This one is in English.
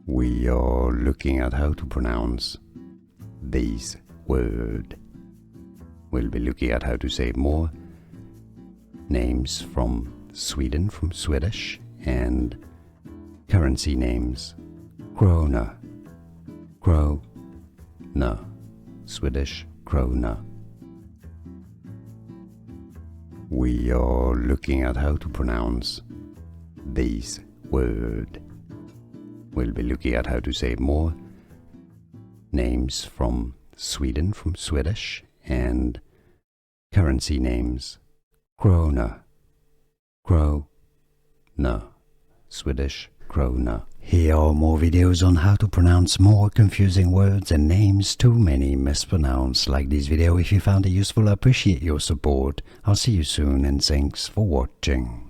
We are looking at how to pronounce this word. We'll be looking at how to say more names from Sweden, from Swedish, and currency names. Krona, krona, Swedish krona. We are looking at how to pronounce this word. We'll be looking at how to say more names from Sweden, from Swedish, and currency names. Krona, krona, Swedish krona. Here are more videos on how to pronounce more confusing words and names too many mispronounced. Like this video if you found it useful. I appreciate your support. I'll see you soon and thanks for watching.